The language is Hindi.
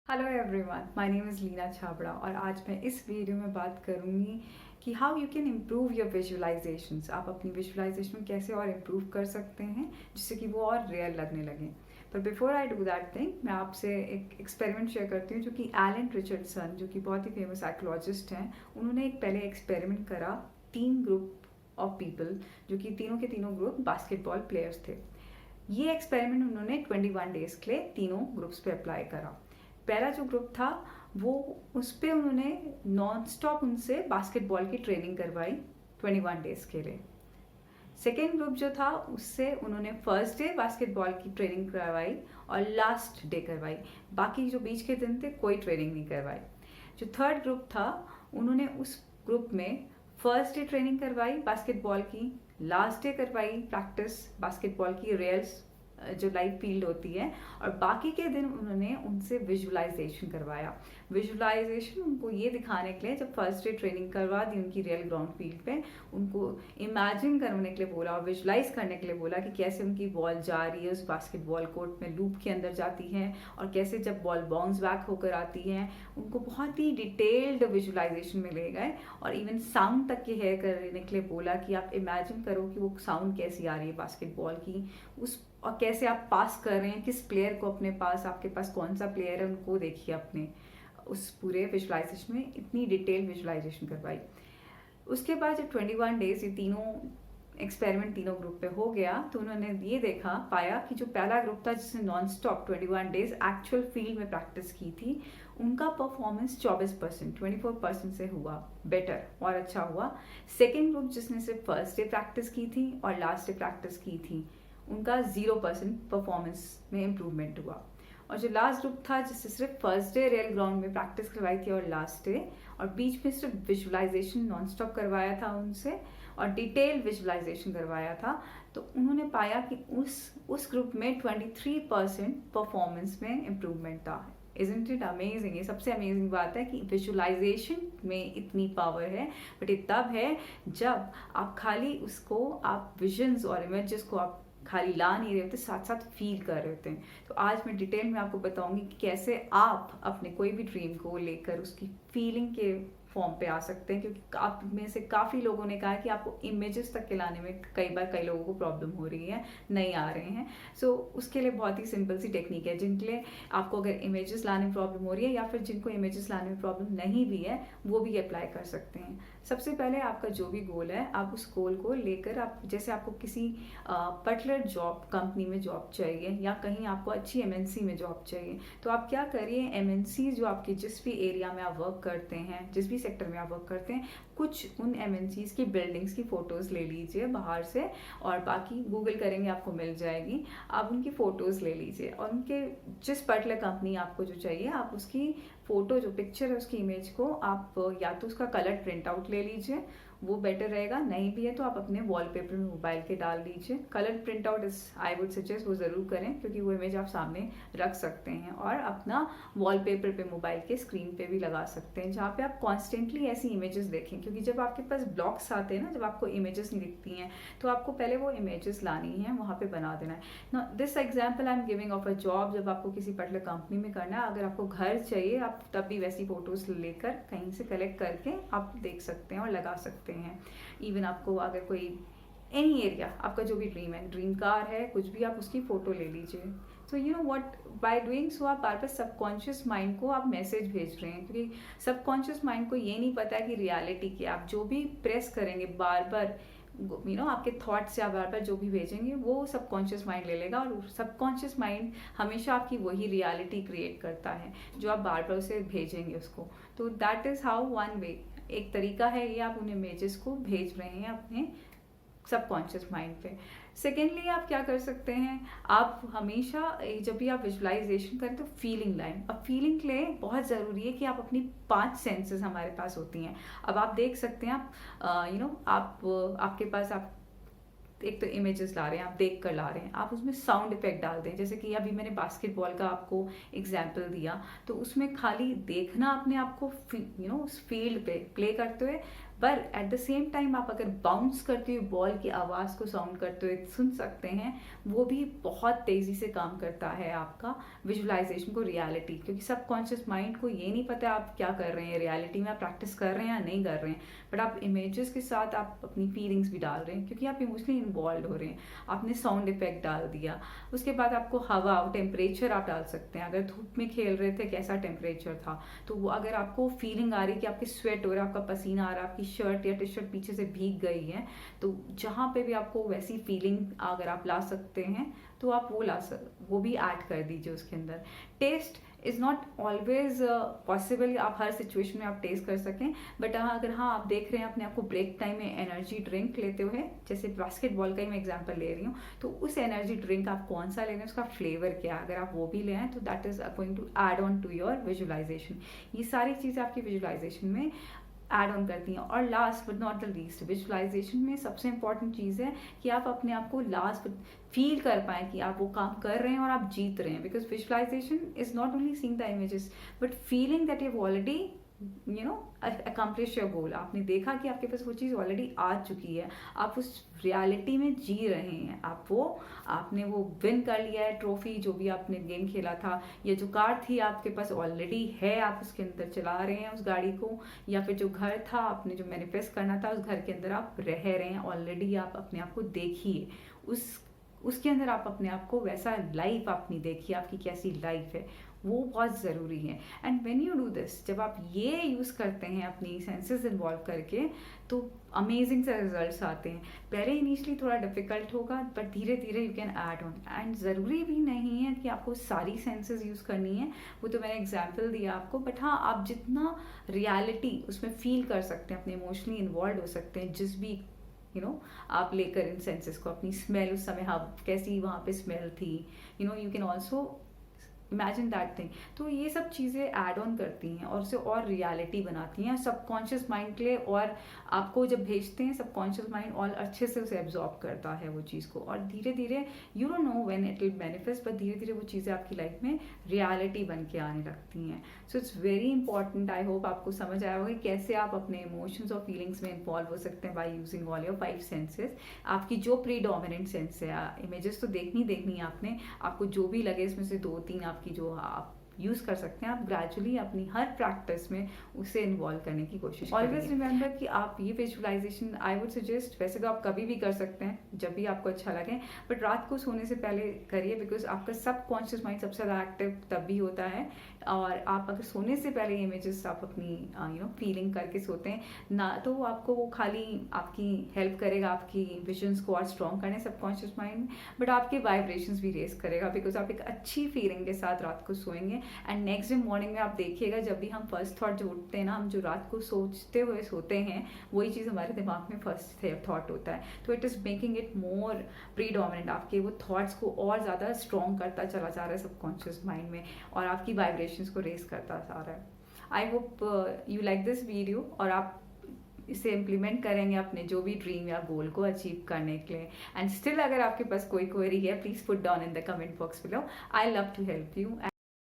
Hello everyone, my name is Leena Chhabra और आज मैं इस वीडियो में बात करूँगी कि how you can improve your visualisations. आप अपनी विजुअलाइजेशन कैसे और इम्प्रूव कर सकते हैं जिससे कि वो और रियल लगने लगे। पर before I do that thing, मैं आपसे एक एक्सपेरिमेंट शेयर करती हूँ जो कि एलन रिचर्डसन, जो कि बहुत ही फेमस साइकोलॉजिस्ट हैं, उन्होंने एक पहले एक्सपेरिमेंट करा 3 ग्रुप ऑफ पीपल, जो कि तीनों के तीनों ग्रुप बास्केटबॉल प्लेयर्स थे। ये एक्सपेरिमेंट उन्होंने 21 डेज के लिए तीनों ग्रुप्स पे अप्लाई करा। पहला जो ग्रुप था वो उस पर उन्होंने नॉन स्टॉप उनसे बास्केटबॉल की ट्रेनिंग करवाई 21 डेज के लिए। सेकेंड ग्रुप जो था उससे उन्होंने फर्स्ट डे बास्केटबॉल की ट्रेनिंग करवाई और लास्ट डे करवाई। बाकी जो बीच के दिन थे कोई ट्रेनिंग नहीं करवाई। जो थर्ड ग्रुप था उन्होंने उस ग्रुप में फर्स्ट डे ट्रेनिंग करवाई बास्केटबॉल की, लास्ट डे करवाई प्रैक्टिस बास्केटबॉल की रियल्स जो लाइव फील्ड होती है, और बाकी के दिन उन्होंने उनसे विजुअलाइजेशन करवाया। विजुअलाइजेशन उनको ये दिखाने के लिए, जब फर्स्ट डे ट्रेनिंग करवा दी उनकी रियल ग्राउंड फील्ड पे, उनको इमेजिन करने के लिए बोला और विजुअलाइज करने के लिए बोला कि कैसे उनकी बॉल जा रही है उस बास्केटबॉल कोर्ट में, लूप के अंदर जाती है, और कैसे जब बॉल बाउंस बैक होकर आती है। उनको बहुत ही डिटेल्ड विजुअलाइजेशन में ले गए और इवन साउंड तक की है करने के लिए बोला कि आप इमेजिन करो कि वो साउंड कैसी आ रही है बास्केटबॉल की, उस और कैसे आप पास कर रहे हैं, किस प्लेयर को अपने पास, आपके पास कौन सा प्लेयर है उनको देखिए अपने उस पूरे विजुअलाइजेशन में। इतनी डिटेल विजुअलाइजेशन करवाई। उसके बाद जब 21 डेज ये तीनों एक्सपेरिमेंट तीनों ग्रुप पे हो गया तो उन्होंने ये पाया कि जो पहला ग्रुप था जिसने non stop 21 days actual field में प्रैक्टिस की थी, उनका परफॉर्मेंस 24%, 24% से हुआ बेटर और अच्छा हुआ। सेकेंड ग्रुप जिसने सिर्फ फर्स्ट डे प्रैक्टिस की थी और लास्ट डे प्रैक्टिस की थी, उनका 0% परफॉर्मेंस में इम्प्रूवमेंट हुआ। और जो लास्ट ग्रुप था जिससे सिर्फ फर्स्ट डे रियल ग्राउंड में प्रैक्टिस करवाई थी और लास्ट डे, और बीच में सिर्फ विजुअलाइजेशन नॉन स्टॉप करवाया था उनसे और डिटेल विजुअलाइजेशन करवाया था, तो उन्होंने पाया कि उस ग्रुप में 23% परफॉर्मेंस में इम्प्रूवमेंट था। Isn't it amazing? ये सबसे अमेजिंग बात है कि विजुअलाइजेशन में इतनी पावर है, बट ये तब है जब आप खाली उसको, आप विजन्स और इमेजेस को आप खाली ला नहीं रहे होते, साथ साथ फील कर रहे होते हैं। तो आज मैं डिटेल में आपको बताऊंगी कि कैसे आप अपने कोई भी ड्रीम को लेकर उसकी फीलिंग के फॉर्म पे आ सकते हैं, क्योंकि आप में से काफ़ी लोगों ने कहा कि आपको इमेजेस तक के लाने में कई लोगों को प्रॉब्लम हो रही है, नहीं आ रहे हैं। सो उसके लिए बहुत ही सिंपल सी टेक्निक है। जिनके लिए आपको अगर इमेजेस लाने में प्रॉब्लम हो रही है या फिर जिनको इमेजेस लाने में प्रॉब्लम नहीं भी है, वो भी अप्लाई कर सकते हैं। सबसे पहले आपका जो भी गोल है, आप उस गोल को लेकर, आप जैसे आपको किसी पर्टिकुलर जॉब कंपनी में जॉब चाहिए या कहीं आपको अच्छी एमएनसी में जॉब चाहिए, तो आप क्या करिए, एमएनसी जो आपके जिस भी एरिया में आप वर्क करते हैं, जिस भी सेक्टर में आप वर्क करते हैं, कुछ उन एमएनसीज की बिल्डिंग्स की फ़ोटोज़ ले लीजिए बाहर से, और बाकी गूगल करेंगे आपको मिल जाएगी। आप उनकी फ़ोटोज़ ले लीजिए और उनके जिस पर्टिकुलर कंपनी आपको जो चाहिए, आप उसकी फ़ोटो, जो पिक्चर है उसकी इमेज को आप या तो उसका कलर प्रिंट आउट ले लीजिए, वो बेटर रहेगा। नहीं भी है तो आप अपने वॉलपेपर में मोबाइल के डाल दीजिए। Colour print out is I would suggest वो ज़रूर करें, क्योंकि वो इमेज आप सामने रख सकते हैं और अपना वॉलपेपर पे मोबाइल के स्क्रीन पे भी लगा सकते हैं, जहाँ पे आप कॉन्स्टेंटली ऐसी इमेजेस देखें। क्योंकि जब आपके पास ब्लॉक्स आते हैं ना, जब आपको इमेजेस नहीं दिखती हैं, तो आपको पहले वो इमेजेस लानी है, वहाँ पे बना देना है ना। This example I am giving of a job, जब आपको किसी पर्टिकुलर कंपनी में करना है। अगर आपको घर चाहिए, आप तब भी वैसी फ़ोटोज़ लेकर कहीं से कलेक्ट करके आप देख सकते हैं और लगा सकते हैं। इवन आपको अगर कोई एनी एरिया, आपका जो भी ड्रीम है, ड्रीम कार है, कुछ भी, आप उसकी फ़ोटो ले लीजिए। So you know what, by doing so आप बार बार सबकॉन्शियस माइंड को आप मैसेज भेज रहे हैं, क्योंकि सबकॉन्शियस माइंड को ये नहीं पता है कि रियलिटी क्या। आप जो भी प्रेस करेंगे बार बार, आपके थॉट से आप बार बार जो भी भेजेंगे वो सबकॉन्शियस माइंड ले लेगा, और सबकॉन्शियस माइंड हमेशा आपकी वही रियलिटी क्रिएट करता है जो आप बार बार उसे भेजेंगे उसको। तो that is how one way, एक तरीका है ये, आप उन इमेजेस को भेज रहे हैं अपने सबकॉन्शियस माइंड पे। सेकेंडली आप क्या कर सकते हैं, आप हमेशा जब भी आप विजुअलाइजेशन करें तो फीलिंग लाइन, अब फीलिंग के लिए बहुत ज़रूरी है कि आप अपनी 5 सेंसेस हमारे पास होती हैं। अब आप देख सकते हैं, आप आप आपके पास आप एक तो इमेजेस ला रहे हैं, आप देख कर ला रहे हैं, आप उसमें साउंड इफेक्ट डाल दें। जैसे कि अभी मैंने बास्केटबॉल का आपको एग्जाम्पल दिया, तो उसमें खाली देखना अपने आप को उस फील्ड पे प्ले करते हुए, पर एट द सेम टाइम आप अगर बाउंस करते हुए बॉल की आवाज़ को साउंड करते हुए सुन सकते हैं, वो भी बहुत तेज़ी से काम करता है आपका विजुअलाइजेशन को रियलिटी, क्योंकि सबकॉन्शियस माइंड को ये नहीं पता आप क्या कर रहे हैं, रियलिटी में आप प्रैक्टिस कर रहे हैं या नहीं कर रहे हैं, बट आप इमेजेस के साथ आप अपनी फीलिंग्स भी डाल रहे हैं, क्योंकि आप इमोशनली इन्वॉल्व हो रहे हैं। आपने साउंड इफेक्ट डाल दिया, उसके बाद आपको हवा टेम्परेचर आप डाल सकते हैं, अगर धूप में खेल रहे थे कैसा टेम्परेचर था, तो वो अगर आपको फीलिंग आ रही है कि आपके स्वेट हो रहा है, आपका पसीना आ रहा है, आपकी शर्ट या टी शर्ट पीछे से भीग गई है, तो जहाँ पे भी आपको वैसी फीलिंग अगर आप ला सकते हैं तो आप वो भी ऐड कर दीजिए उसके अंदर। Test is not always possible आप हर सिचुएशन में आप टेस्ट कर सकें, बट अगर हाँ आप देख रहे हैं अपने आपको ब्रेक टाइम में एनर्जी ड्रिंक लेते हुए, जैसे बास्केटबॉल का ही मैं एग्जांपल ले रही हूँ, तो उस एनर्जी ड्रिंक आप कौन सा ले रहे हैं, उसका फ्लेवर क्या है, अगर आप वो भी ले आए तो that is going to add on to your visualisation. ये सारी चीज़ें आपकी विजुअलाइजेशन में ऐड ऑन करती हैं। और last but not the least, visualisation में सबसे इंपॉर्टेंट चीज़ है कि आप अपने आप को लास्ट फील कर पाएँ कि आप वो काम कर रहे हैं और आप जीत रहे हैं, because visualisation is not only seeing the images but feeling that you already accomplish your goal. आपने देखा कि आपके पास वो चीज़ ऑलरेडी आ चुकी है, आप उस रियलिटी में जी रहे हैं, आपने वो विन कर लिया है ट्रॉफी, जो भी आपने गेम खेला था, या जो कार थी आपके पास ऑलरेडी है, आप उसके अंदर चला रहे हैं उस गाड़ी को, या फिर जो घर था आपने जो मैनिफेस्ट करना था उस घर के अंदर आप रह रहे हैं ऑलरेडी। आप अपने आप को देखिए, उसके अंदर आप अपने आप को वैसा लाइफ अपनी देखिए, आपकी कैसी लाइफ है, वो बहुत ज़रूरी है। And when you do this, जब आप ये यूज़ करते हैं अपनी सेंसेस इन्वॉल्व करके, तो अमेजिंग से रिजल्ट्स आते हैं। पहले इनिशियली थोड़ा डिफिकल्ट होगा, बट धीरे धीरे you can add on. And ज़रूरी भी नहीं है कि आपको सारी सेंसेस यूज़ करनी है, वो तो मैंने एग्जाम्पल दिया आपको, बट हाँ आप जितना रियलिटी उसमें फील कर सकते हैं, अपने इमोशनली इन्वॉल्व हो सकते हैं, जिस भी आप लेकर इन सेंसेस को, अपनी स्मेल उस समय हाँ कैसी वहाँ पे स्मेल थी, you can also imagine that thing. तो ये सब चीज़ें ऐड ऑन करती हैं और उसे और रियलिटी बनाती हैं सबकॉन्शियस माइंड के लिए, और आपको जब भेजते हैं सबकॉन्शियस माइंड और अच्छे से उसे एब्जॉर्ब करता है वो चीज़ को, और धीरे धीरे you don't know when it will manifest, but धीरे धीरे वो चीज़ें आपकी लाइफ में रियलिटी बन के आने लगती हैं। So it's very important. I hope आपको समझ आया होगा कैसे आप अपने इमोशंस और फीलिंग्स में इन्वॉल्व हो सकते हैं by using all your 5 senses. आपकी जो प्रीडोमिनेंट सेंस है, इमेजेस तो देखनी है आपने, आपको जो भी लगे इसमें से 2-3 आपकी जो आप यूज़ कर सकते हैं, आप ग्रेजुअली अपनी हर प्रैक्टिस में उसे इन्वॉल्व करने की कोशिश करें। ऑलवेज रिमेंबर कि आप ये विजुअलाइजेशन आई वुड सजेस्ट, वैसे तो आप कभी भी कर सकते हैं जब भी आपको अच्छा लगे, बट रात को सोने से पहले करिए, बिकॉज आपका सबकॉन्शियस माइंड सबसे ज़्यादा एक्टिव तब भी होता है, और आप अगर सोने से पहले इमेजेस आप अपनी फीलिंग करके सोते हैं ना, तो आपको वो खाली आपकी हेल्प करेगा आपकी विजन्स को और स्ट्रॉन्ग करने सबकॉन्शियस माइंड में, बट आपके वाइब्रेशंस भी रेस करेगा, बिकॉज आप एक अच्छी फीलिंग के साथ रात को सोएंगे। एंड नेक्स्ट डे मॉर्निंग में आप देखिएगा, जब भी हम फर्स्ट थॉट जो उठते हैं ना, हम जो रात को सोचते हुए सोते हैं, वही चीज़ हमारे दिमाग में फर्स्ट थॉट होता है, तो it is making it more predominant, आपके वो थॉट्स को और ज़्यादा स्ट्रॉन्ग करता चला जा रहा है सबकॉन्शियस माइंड में, और आपकी वाइब्रेशंस को रेस करता जा रहा है। I hope you like this video, और आप इसे इम्प्लीमेंट करेंगे अपने जो भी ड्रीम या गोल को अचीव करने के लिए। एंड स्टिल अगर आपके पास कोई क्वेरी है, please put down in the comment box below, I love to help you.